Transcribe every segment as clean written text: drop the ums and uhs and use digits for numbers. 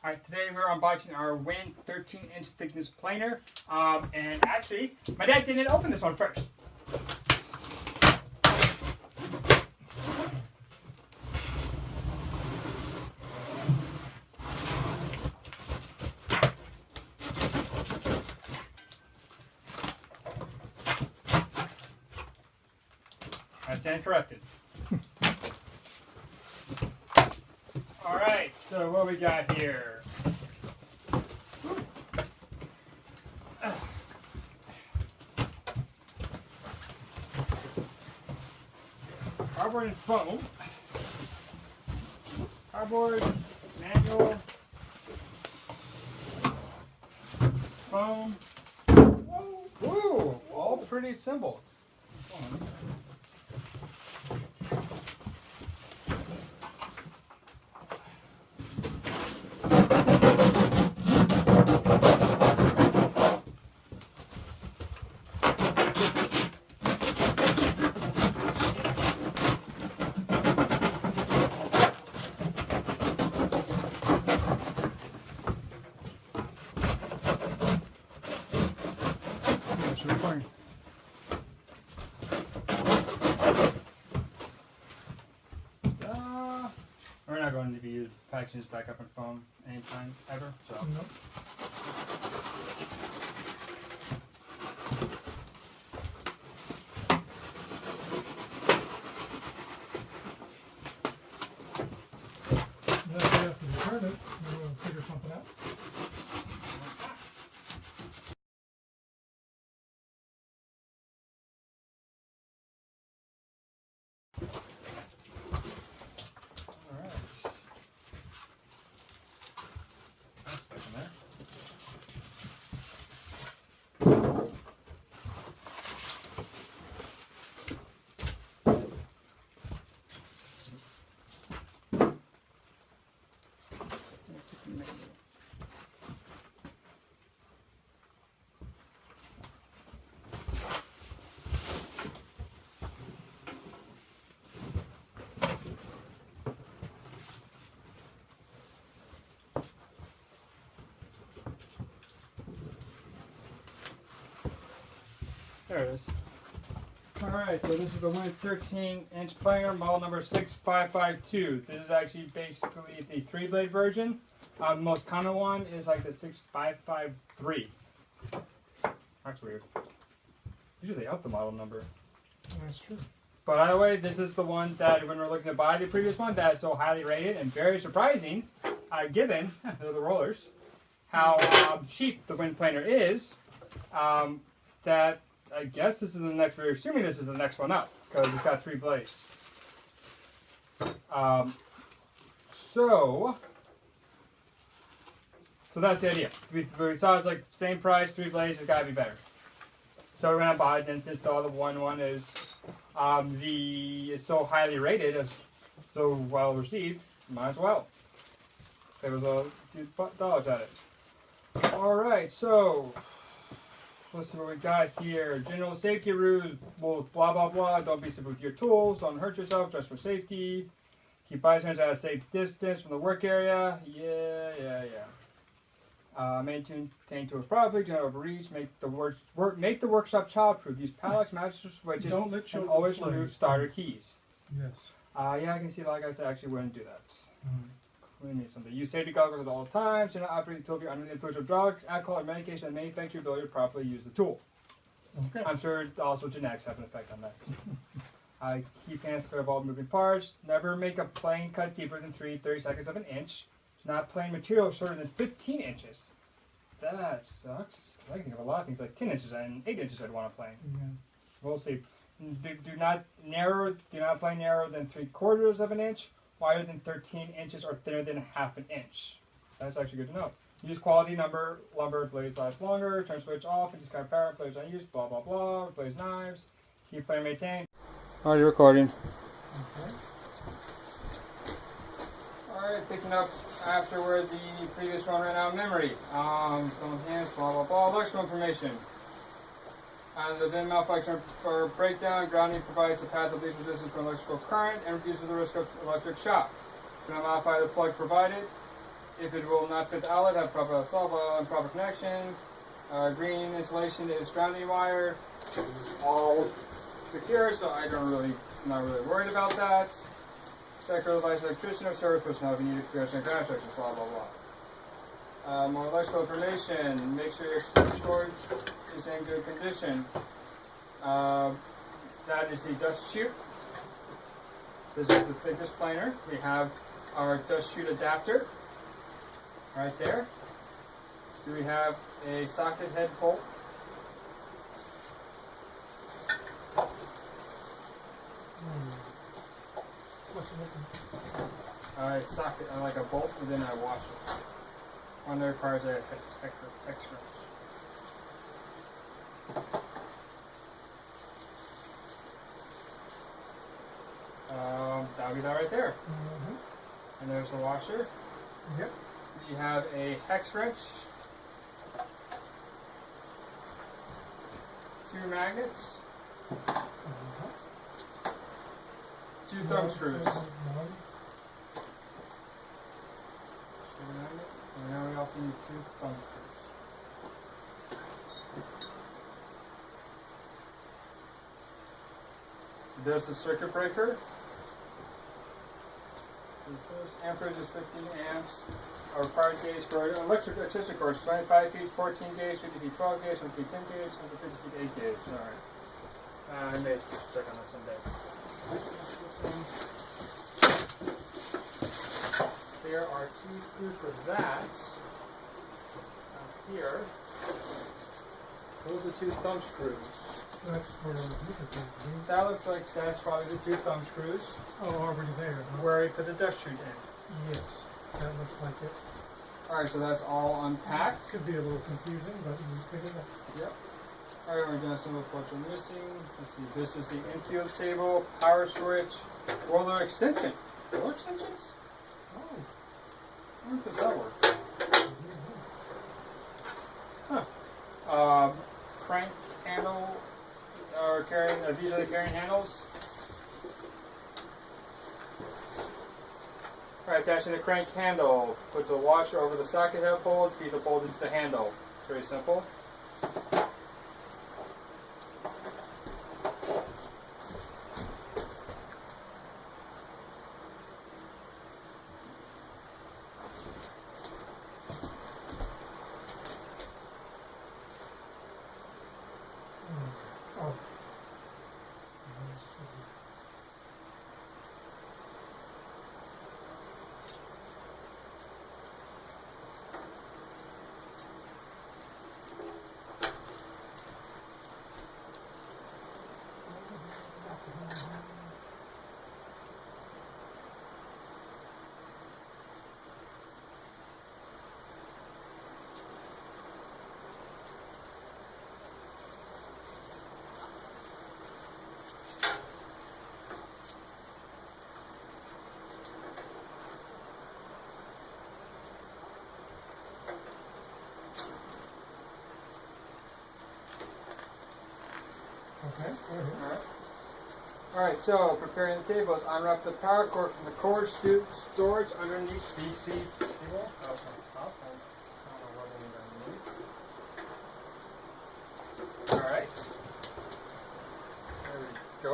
Alright, today we're unboxing our WEN 13-inch thickness planer. And actually, my dad didn't open this one first. I stand corrected. Alright, so what we got here? Cardboard and foam. Cardboard, manual, foam. Woo! All pretty simple. We're not going to be packaging this back up in foam anytime ever. So. Nope. If we have to return it, then we'll figure something out. There it is. Alright, so this is the WEN 13-inch planer, model number 6552. This is actually basically the 3-blade version. The most common one is like the 6553. That's weird. Usually they up the model number. That's true. But either way, this is the one that when we're looking to buy the previous one that is so highly rated and very surprising, given the rollers, how cheap the WEN planer is, that I guess this is the next, we're assuming this is the next one up, because it's got 3 blades. So that's the idea. We saw it's like same price, 3 blades, it's got to be better. So we're going to buy it, and since the other one is is so highly rated, as so well received, might as well. There was a few dollars at it. Alright, so let's see what we got here. General safety rules, blah blah blah. Don't be stupid with your tools. Don't hurt yourself just for safety. Keep bystanders at a safe distance from the work area. Yeah. Maintain tools properly. Do not overreach. Make the workshop childproof. Use pallets, master switches. Don't let and always remove starter keys. Yes. Yeah, I can see. Like I said, I actually wouldn't do that. Clean something. Use safety goggles at all times. Do not operate the tool if you're under the influence of drugs, alcohol, or medication that may affect your ability to properly use the tool. Okay. I'm sure also genetics have an effect on that. Keep hands clear of all moving parts. Never make a plane cut deeper than 30 seconds of an inch. Do not plane material shorter than 15 inches. That sucks. I can think of a lot of things like 10 inches and 8 inches I'd want to plane. Yeah. We'll see. Do not plane narrower than 3/4 of an inch. Wider than 13 inches or thinner than ½ an inch. That's actually good to know. Use quality lumber, blades last longer, turn switch off, and discard power, blades unused, blah blah blah, replace knives, keep planer maintained. Already recording. Okay. Alright, picking up after where the previous one ran out of memory. Phone hands, blah blah blah, electrical information. The VIN malfunction or breakdown, grounding provides a path of least resistance for electrical current and reduces the risk of electric shock. Do not modify the plug provided. If it will not fit the outlet, have proper solve and proper connection. Green insulation is grounding wire. All secure, so I'm not really worried about that. Sector device electrician or service personnel if you need to clear some ground sections, blah blah blah. More electrical information. Make sure your external storage is in good condition. That is the dust chute. This is the thickest planer. We have our dust chute adapter right there. Do we have a socket head bolt? What's it looking? A socket, like a bolt within a washer. One that requires a extra. That'll be that right there. Mm-hmm. And there's the washer. Yep. You have a hex wrench. 2 magnets. 2 thumb screws. And now we also need 2 thumb screws. So there's the circuit breaker. Amperage is 15 amps. Our required gauge for electric electricity course 25 feet, 14 gauge, 50 feet, 12 gauge, 100 feet, 10 gauge, 150 feet, 8 gauge. Alright. I may check on that someday. There are 2 screws for that. Here. Those are 2 thumb screws. That's where you could do. That looks like that's probably the 2 thumb screws. Oh, already there. Huh? Where I put the dust chute in. Yes, that looks like it. Alright, so that's all unpacked. Could be a little confusing, but you pick it up. Yep. Alright, we're gonna see what we're missing. Let's see, this is the infield table, power switch, roller extension. Roller extensions? Oh. How does that work? Huh. Crank handle, or carrying, these are the carrying handles. Alright, attaching the crank handle. Put the washer over the socket head bolt, feed the bolt into the handle. Very simple. Oh. Okay, go ahead. Alright. Alright, so preparing the tables. Unwrap the power cord from the cord storage underneath the table. Oh, it's on top. I don't know what it is underneath. Alright. There we go.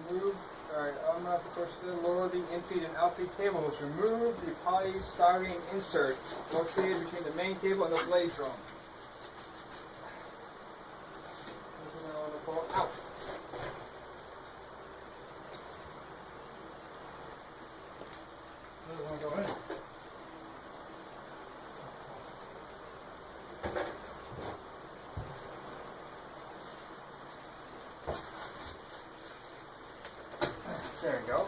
Remove. Alright, unwrap the cord storage. Lower the in-feed and out-feed tables. Remove the polystyrene insert located between the main table and the blaze drum. Out. Doesn't want to go in. There we go.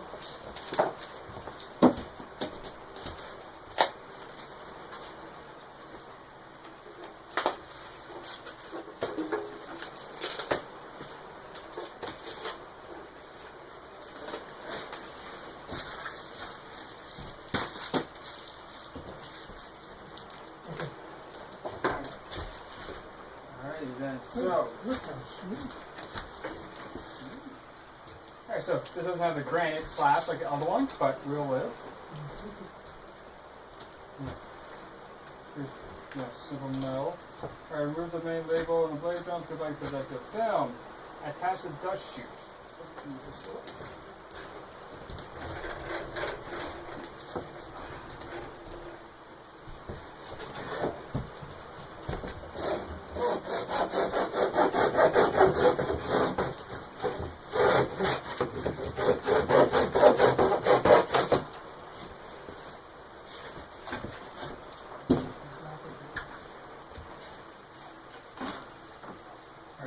So so this doesn't have the granite slabs like the other one, but will live. Here's simple metal. Alright, remove the main label and the blade drum to like protective film. Attach the dust chute.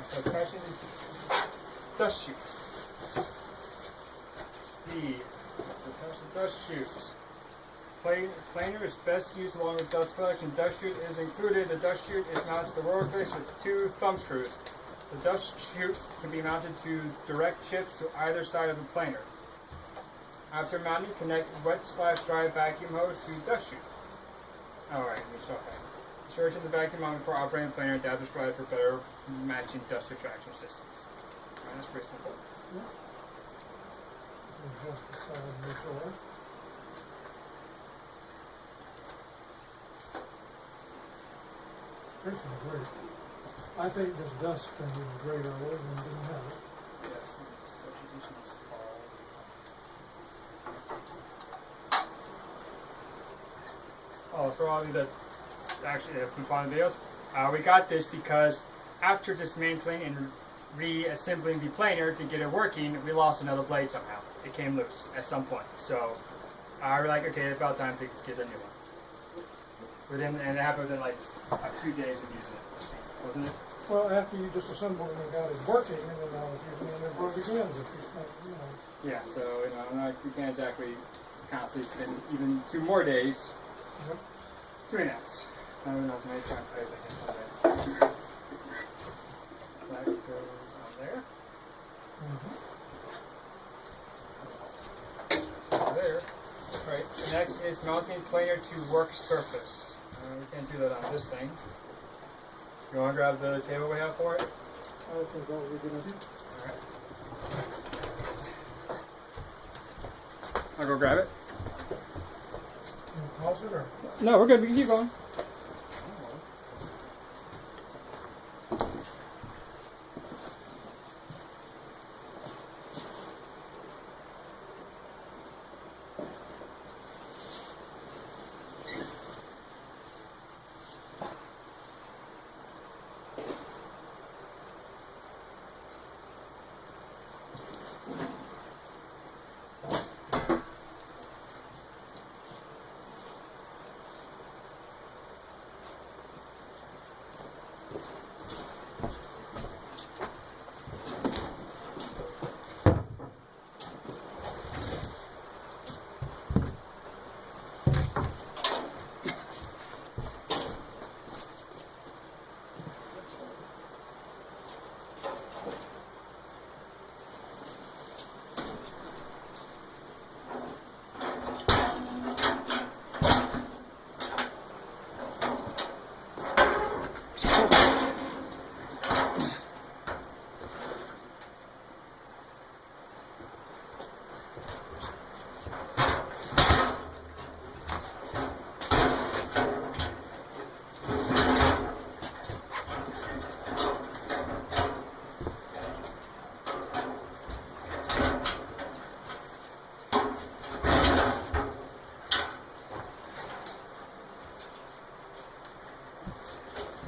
So attaching the dust chute. Attach the dust chute. Planer is best used along with dust collection. Dust chute is included. The dust chute is mounted to the roller face with 2 thumb screws. The dust chute can be mounted to direct chips to either side of the planer. After mounting, connect wet/dry vacuum hose to dust chute. Alright, let me show that. Search in the vacuum on before operating the planer. Adapters provided for better matching dust retraction systems. Alright, that's pretty simple. Yeah. Adjust the side of the door. This is great. I think this dust thing is great. I would and didn't have it. Yes, substitution is for all of you that actually have been following videos, we got this because after dismantling and reassembling the planer to get it working, we lost another blade somehow. It came loose at some point. So we're like, okay, it's about time to get a new one. And it happened within like a few days of using it, wasn't it? Well, after you disassembled it and got it working, and then I was using it, and it broke again. If you spent, Yeah, so we can't exactly constantly spend even 2 more days doing that. I don't know, so maybe try and play like this on there. That goes on there. So there. Alright, next is mounting planer to work surface. We can't do that on this thing. You want to grab the table we have for it? I think that would be a good idea. Alright. I'll go grab it. Can you pause it or? No, we're good. We can keep going.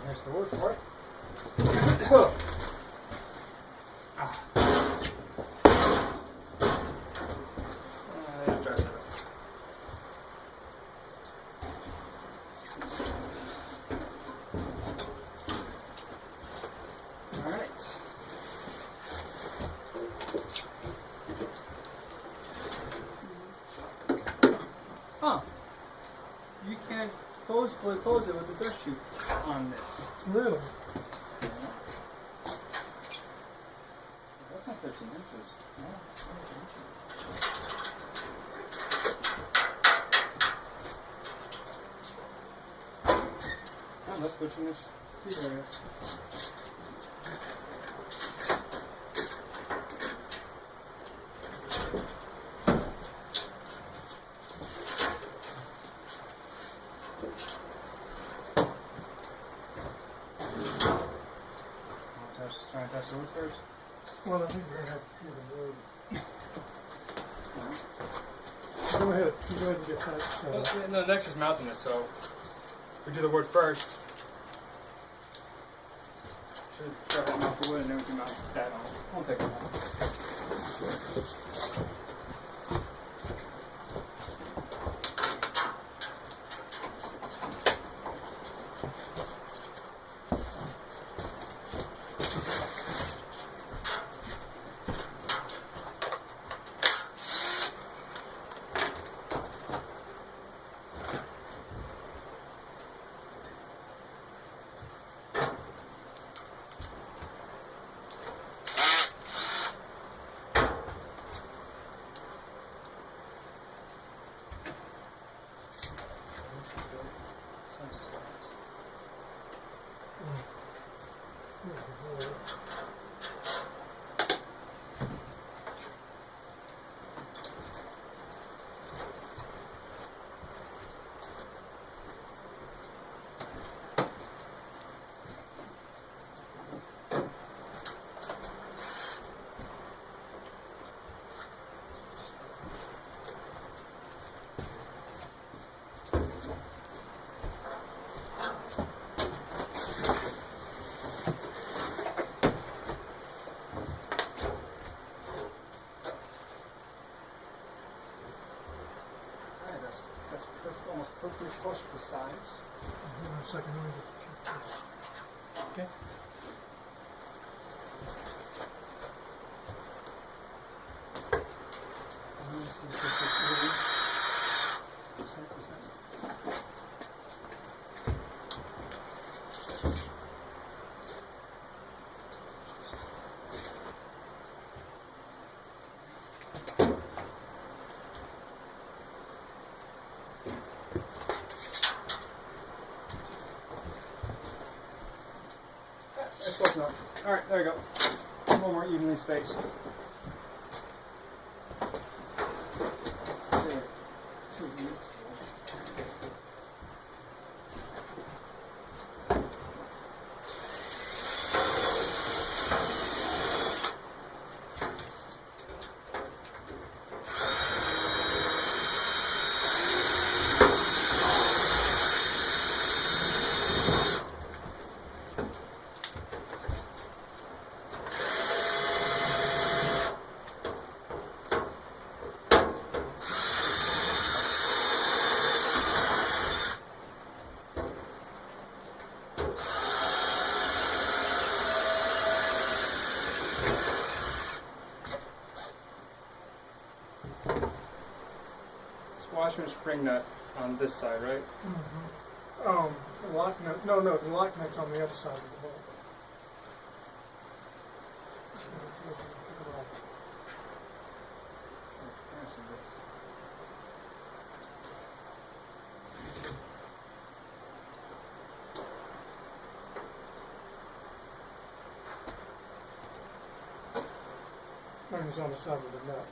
There's the wood for it. Alright. Huh. You can't fully close it with the dust chute on it. Really? That's not 13 inches. No, it's 13 inches. Oh, that's 13 inches. Here. doors first? Well, I think we're gonna have to do the road. Go ahead. You go ahead and get that. So. No, next is mounting it, so we do the wood first. Should grab that off the wood and then we can mount that on. I'll take it out. Almost perfectly flush with the sides. Hold on a second, let me just check this. Okay. That's close enough. All right, there you go. A little more evenly spaced. There. 2 weeks. Washer and spring nut on this side, right? Mm-hmm. The lock nut. No, the lock nut's on the other side of the bolt. Mine is on the side of the nut.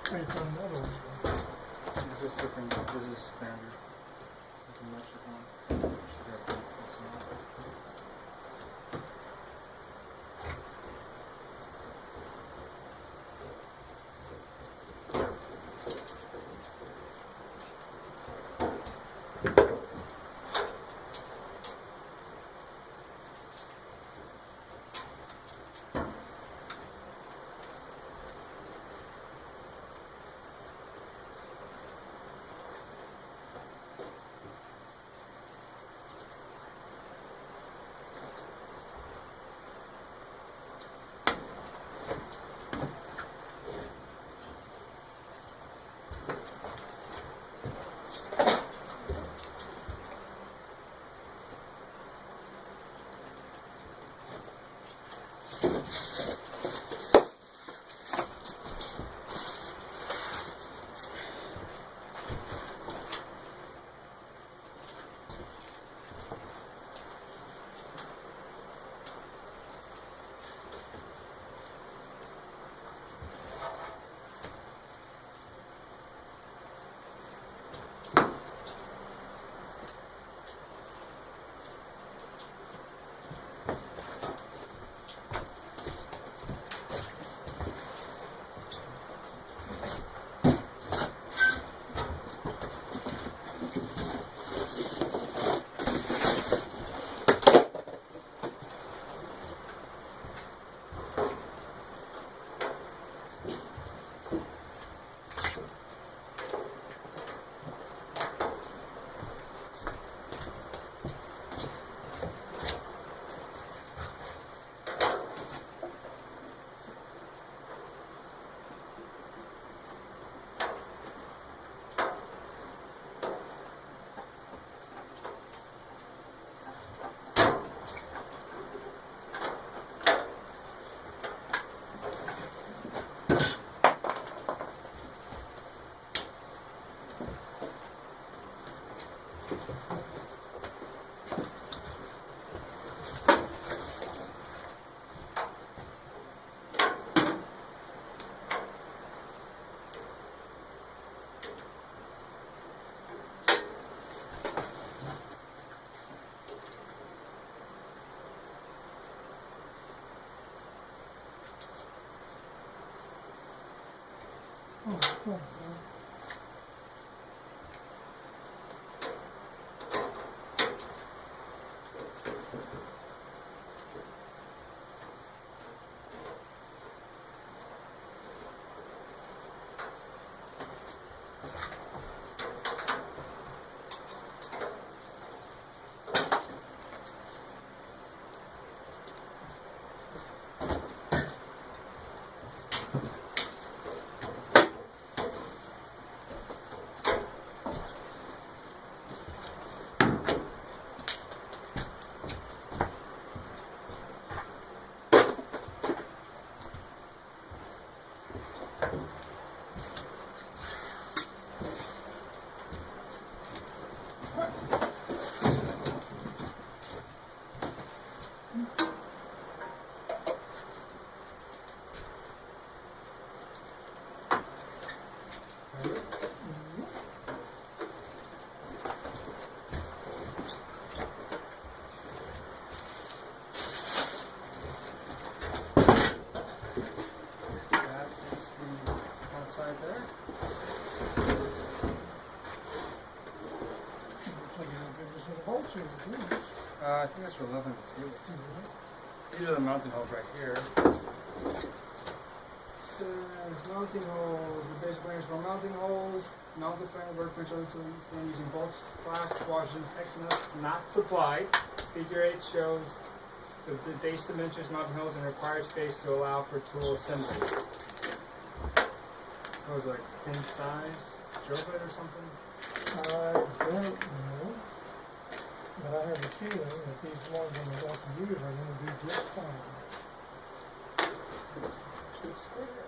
How you found that one? It's just different. This is standard. Different Mexican. Should have one. Oh, cool. I think that's for 11 too. These are the mounting holes right here. So, mounting holes, the basic range for mounting holes, mounted panel workbench using bolts, flash, washers, X nuts not supplied. Figure 8 shows the base dimensions, mounting holes, and required space to allow for tool assembly. What was it, like 10 size drill bit or something? I don't know. But I have a feeling that these ones I'm about to use are going to do just fine. Two square.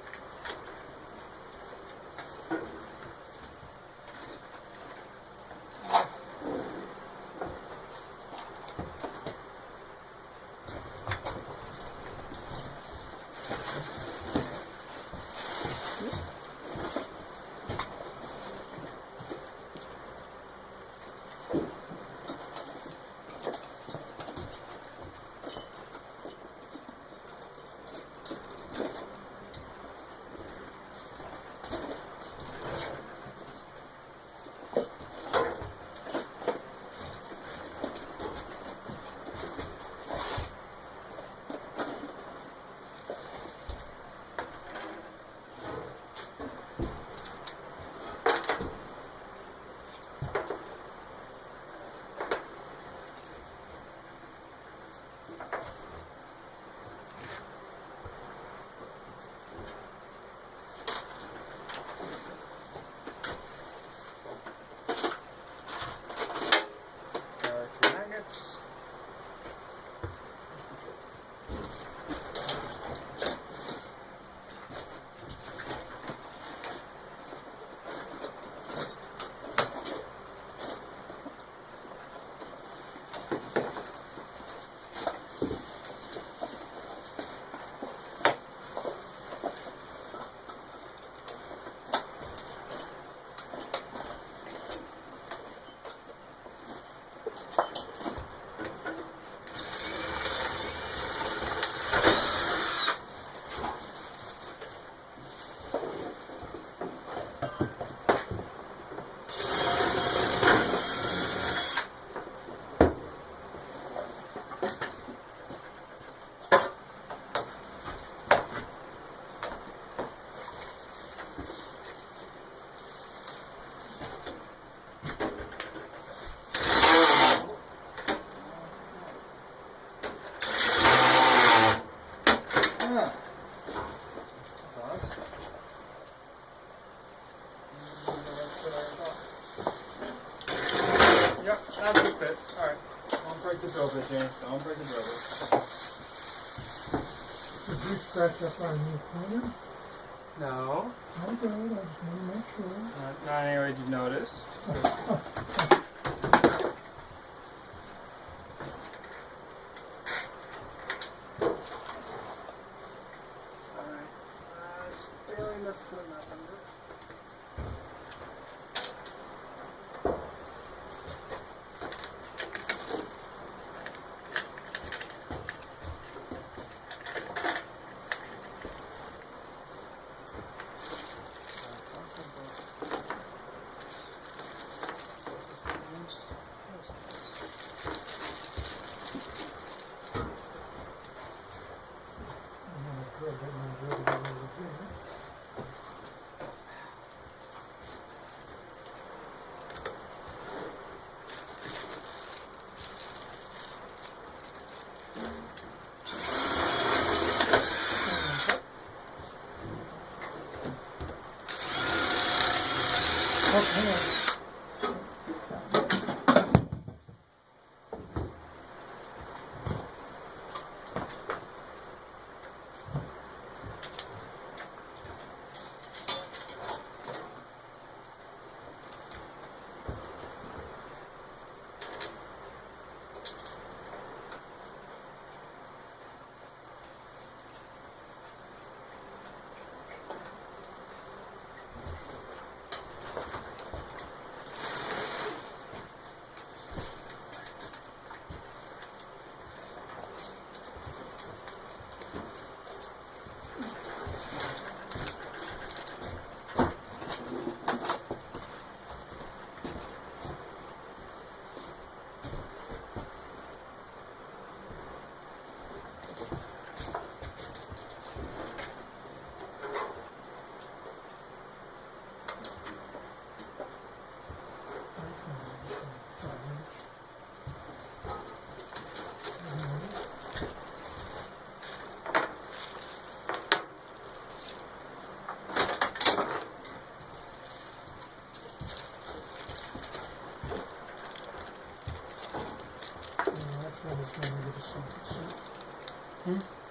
it, James. Don't break the rubber. Did you scratch up our new plan? No. I'm good, I just want to make sure. Not anyway you've noticed. Alright. Just barely enough to put that under.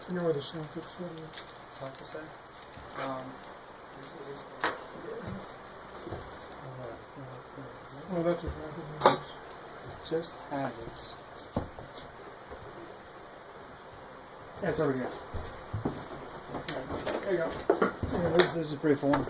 You know where the sockets are? Sockets there? Oh, that's a bracket. Just have it. Yeah, it's over here. There you go. Yeah, this is pretty full one.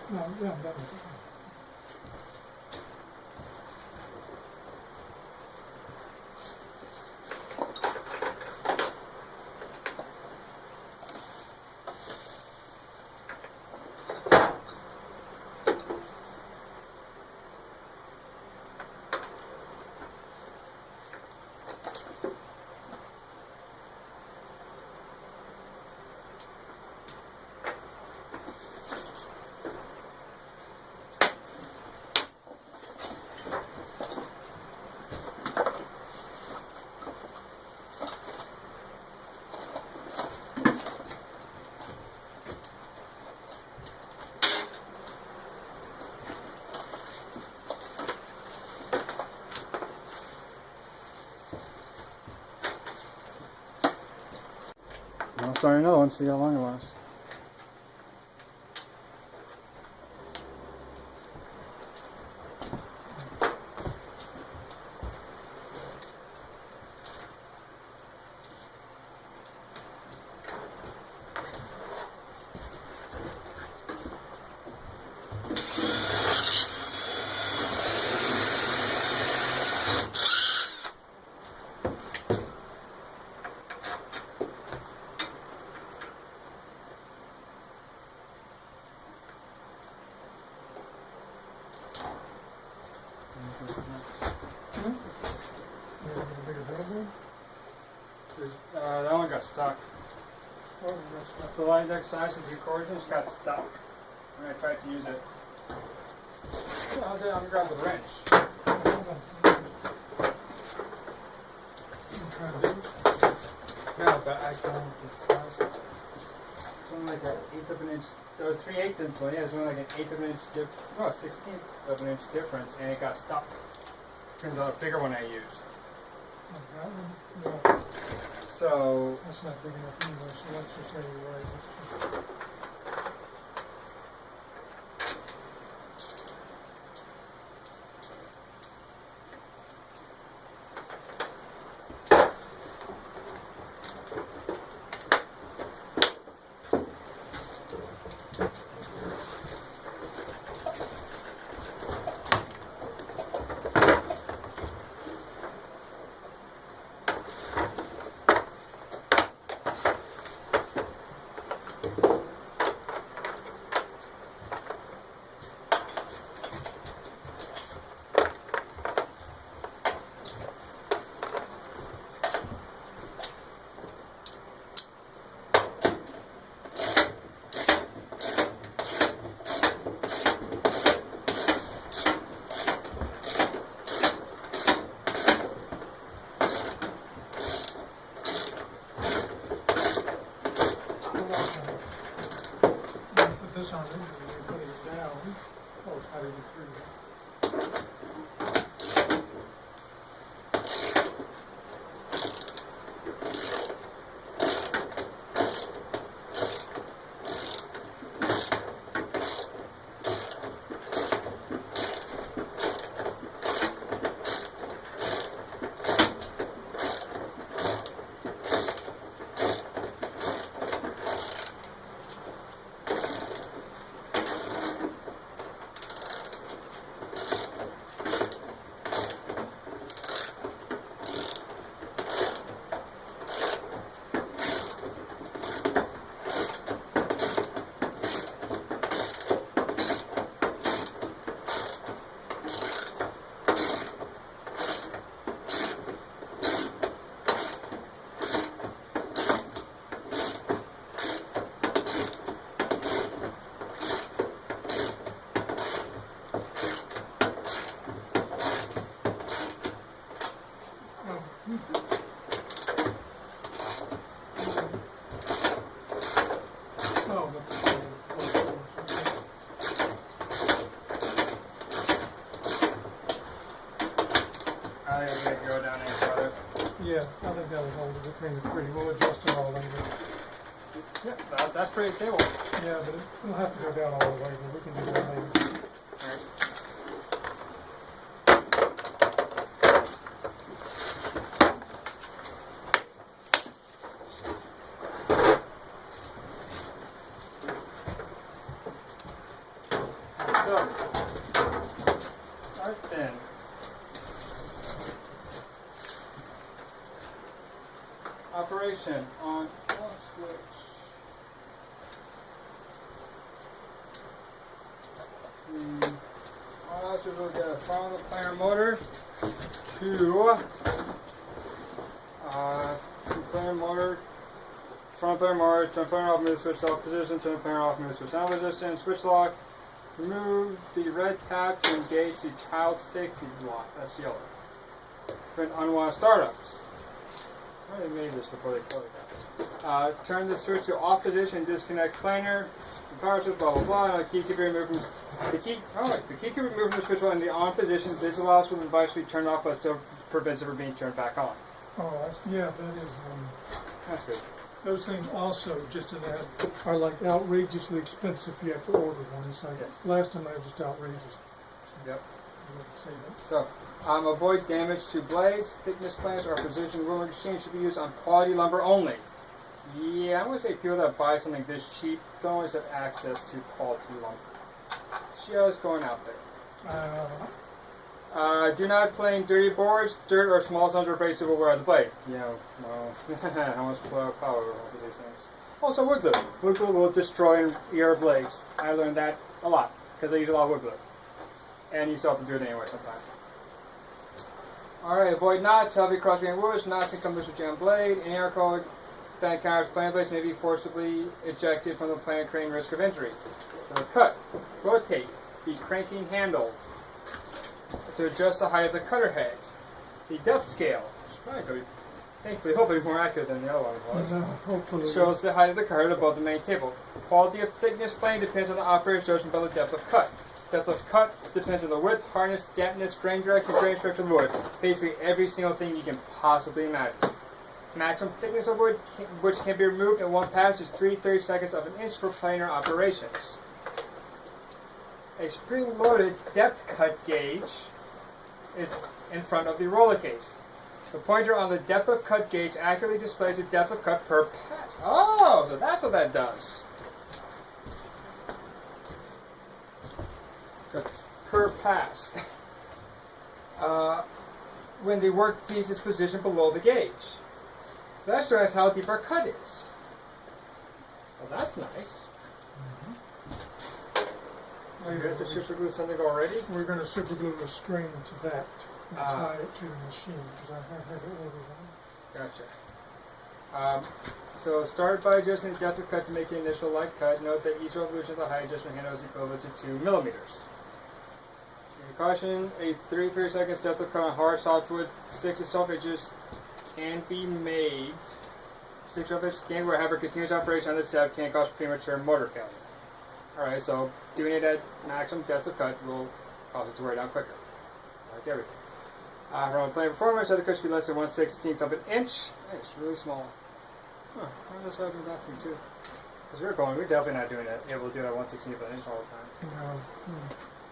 No, yeah, I'm done with it. I'll start another one, see how long it lasts. That one got stuck. The line next size of the accordion just got stuck when I tried to use it. I was on the ground with a wrench. No, but I can't get size. It's only like an eighth of an inch, or 3/8 inch one. Yeah, it's only like an eighth of an inch, no, 16th of an inch difference, and it got stuck. Because the bigger one I used. No, So that's not big enough anyway, so let's just say you're right. Let's just... This on it, and you put it down. Oh, it's how to get through that. Yeah, I think that'll hold it between the three. We'll adjust it all later. Yeah, that's pretty stable. Yeah, but it'll have to go down all the way, but we can do that later. So, alright then. Operation on off switch. Also, we'll get from the planer motor to planer motor. Front planer motor, turn planer off, move switch lock position, turn planer off, move switch down position, switch lock. Remove the red cap to engage the child safety lock. That's yellow. Prevent unwanted startups. I already made this before they closed it. Turn the switch to off position, disconnect planer, the power switch, blah blah blah. And the key can be removed from the key can be removed from the switch in the on position. This allows for the device to be turned off, but still prevents it from being turned back on. Oh, yeah, that is. That's good. Those things also, just to add, are like outrageously expensive if you have to order one. It's like, Yes. last time they were just outrageous. Yep. Say that. So, avoid damage to blades, thickness plans, or precision ruling machines should be used on quality lumber only. Yeah, I'm going to say people that buy something this cheap don't always have access to quality lumber. Just going out there. Do not plane dirty boards, dirt, or small stones or abrasive will wear on the blade. You know, well, how much power over these things. Also, wood glue. Wood glue will destroy your blades. I learned that a lot because I use a lot of wood glue. And you still have to do it anyway sometimes. Alright, avoid knots, heavy cross-grain woods, knots and combustion jam blade. Any alcohol that encounters plane blades may be forcibly ejected from the plane, creating risk of injury. So cut, rotate the cranking handle to adjust the height of the cutter head. The depth scale, thankfully, hopefully more accurate than the other one was, hopefully. shows the height of the cutter above the main table. Quality of thickness plane depends on the operator's judgment by the depth of cut. Depth of cut depends on the width, hardness, dampness, grain direction, grain structure of the wood. Basically every single thing you can possibly imagine. Maximum thickness of wood, which can be removed in one pass, is 3/30 seconds of an inch for planer operations. A spring-loaded depth cut gauge is in front of the roller case. The pointer on the depth of cut gauge accurately displays the depth of cut per pass. Oh, so that's what that does. Per pass. When the workpiece is positioned below the gauge. So that shows how deep our cut is. Well, that's nice. You have to super glue something already? We're going to super glue a string to that and tie it to the machine because I have had it ordered. Gotcha. So start by adjusting the depth of cut to make the initial light cut. Note that each revolution of the height adjustment handle is equivalent to 2 millimeters. Caution, a 3/30 seconds depth of cut on hard softwood 6 to 12 inches can be made. 6 to 12 inches can, however, continuous operation on this step can cause premature motor failure. Alright, so doing it at maximum depth of cut will cause it to wear down quicker. Like everything. From a plane performance, the cut should be less than 1/16th of an inch. It's really small. Huh, well, that's what I've been bathroom too. Because we're definitely not doing it, able to do it at 1/16th of an inch all the time. No.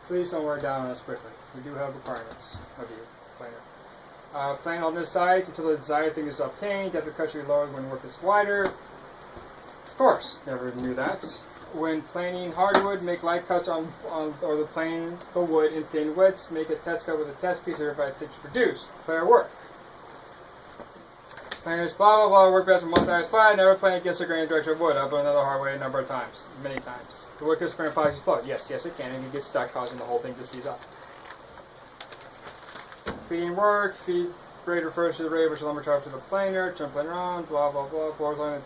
Please don't wear it down on us quickly. We do have requirements of you, planer. Plane on this side until the desired thing is obtained. Depth of cut should be lowered when work is wider. Of course, never knew that. When planing hardwood, make light cuts or the plane the wood in thin widths. Make a test cut with a test piece of thick to produce. Fair work. Planers blah blah blah work best from one side flat. Never plane against the grain direction of wood. I've learned another hard way a number of times, many times. The wood can spring epoxy float. Yes, it can, and you get stuck causing the whole thing to seize up. Feeding work. Feed braid refers to the braid which lumber charge to the planer. Turn planer on. Blah blah blah. Boards along the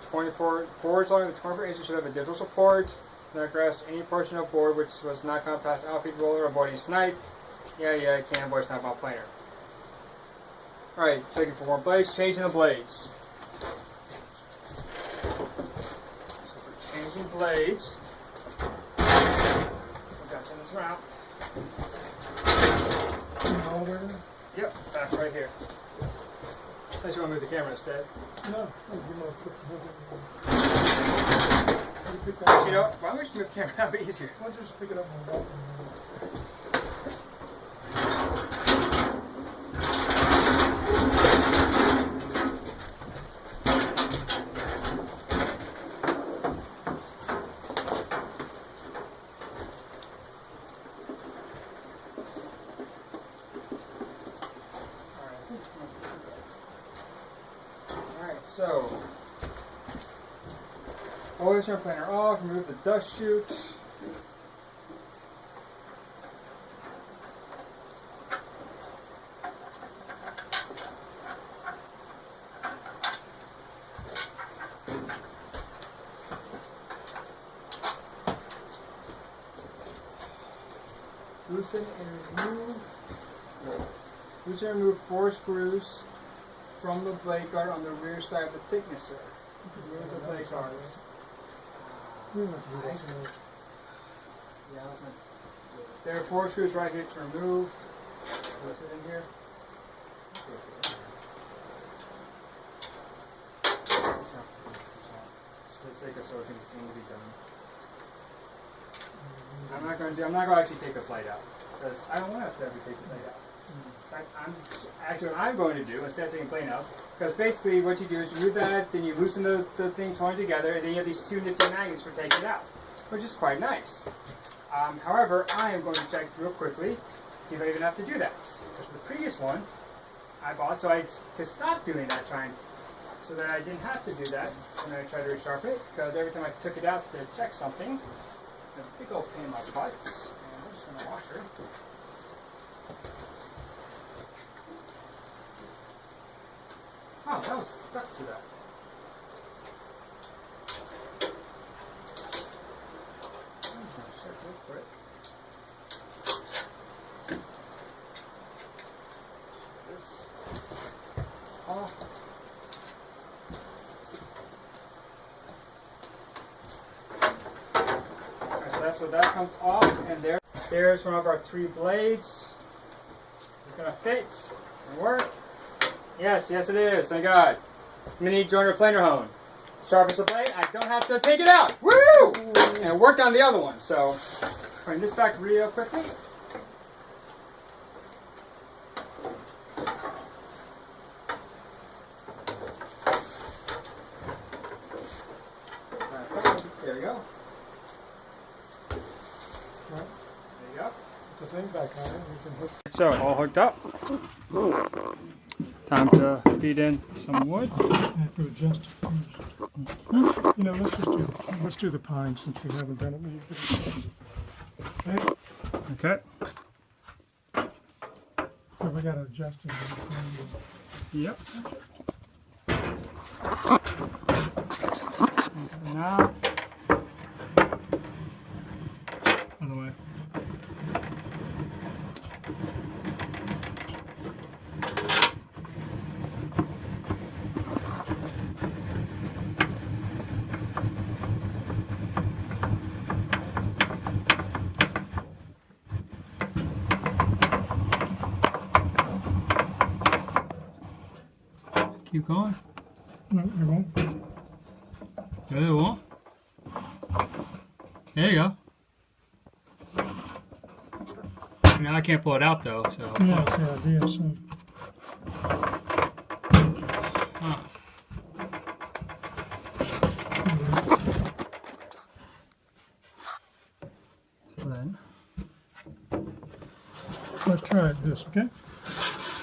24 inches should have a digital support. Not grasp any portion of board which was not gone past outfeed roller, avoiding snipe. Yeah, I can avoid snipe on planer. Alright, checking for more blades, changing the blades. So for changing blades, we've got to turn this around. Yep, that's right here. Unless you want to move the camera instead. No, You know what? Why don't we just move the camera? That'd be easier. Why don't you just pick it up and walk? So, always turn planer off, remove the dust chute. Loosen and remove 4 screws from the blade guard on the rear side of the thicknesser. Remove the blade guard. Yeah, that's not. There are 4 screws right here to remove. Let's put in here. Just for the sake of so it can seem to be done. I'm not going to actually take the plate out because I don't want to have to ever take the plate out. What I'm going to do instead of taking the plate out, because basically what you do is you remove that, then you loosen the things holding together, and then you have these 2 nifty magnets for taking it out, which is quite nice. However, I am going to check real quickly, see if I even have to do that. Because for the previous one, I bought, so I could stop doing that, so that I didn't have to do that when I tried to resharpen it, because every time I took it out to check something, a big old pain in my butt, and I'm just going to wash her. Oh, that was stuck to that. I'm just going to check real quick. This off. So that's what that comes off, and there's one of our 3 blades. It's going to fit and work. Yes, it is. Thank God. Mini joiner planer hone. Sharpens the blade. I don't have to take it out. Woo! And it worked on the other one. So, bring this back real quickly. There we go. There you go. The thing back on it, we can hook. So, all hooked up. Time to feed in some wood. I have to adjust it first. You know, let's do the pine since we haven't done it. Okay. Okay. So we got to adjust it. Yep. Now, Other way. keep going. No, it won't. Really, it won't? There you go. Now I can't pull it out though, so. Yeah, that's the idea. So. Huh. So then. Let's try this, okay?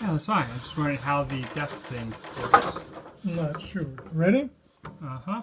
Yeah, that's fine. I'm just wondering how the depth thing works. Not sure. Ready? Uh-huh.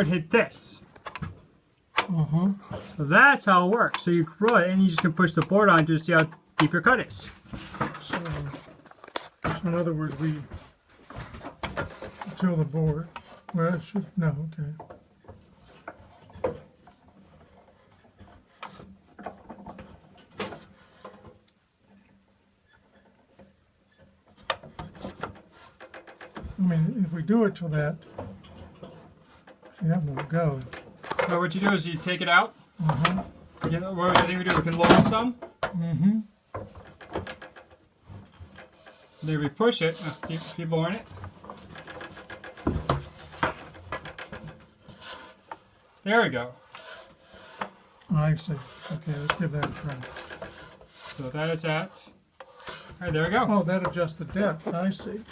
board hit this. Uh-huh. So that's how it works. So you roll it and you just can push the board on to see how deep your cut is. So in other words, we till the board. Well, it should, no, okay. I mean, if we do it till that, see, that won't go. So what you do is you take it out. Uh-huh. You know, what I think we do, we can lower it some. Mm-hmm. Then we push it. Keep lowering it. There we go. I see. Okay, let's give that a try. So that is that. All right, there we go. Oh, that adjusts the depth. I see.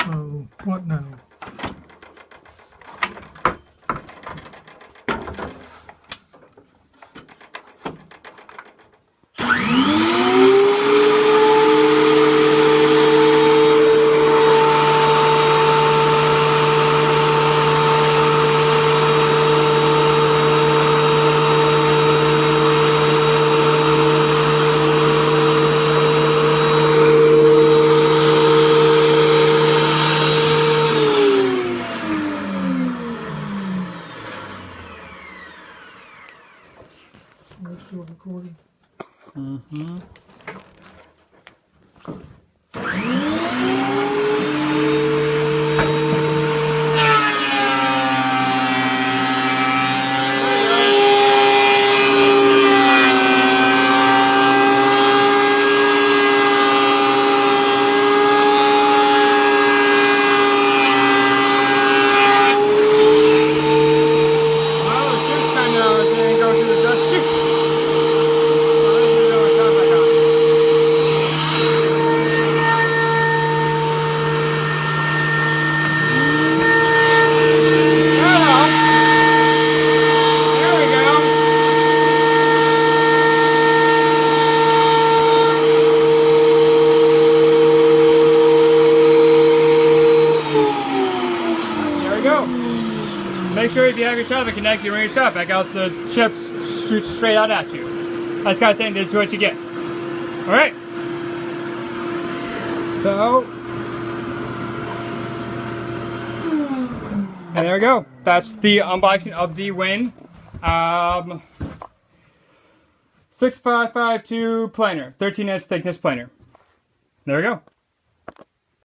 So, what now? Are we still recording? Mm-hmm. Make sure if you have your shotgun connect, you bring your shot back out so the chips shoot straight out at you. I was kind of saying this is what you get. Alright. So. And there we go. That's the unboxing of the WEN 6552 planer. 13-inch thickness planer. There we go.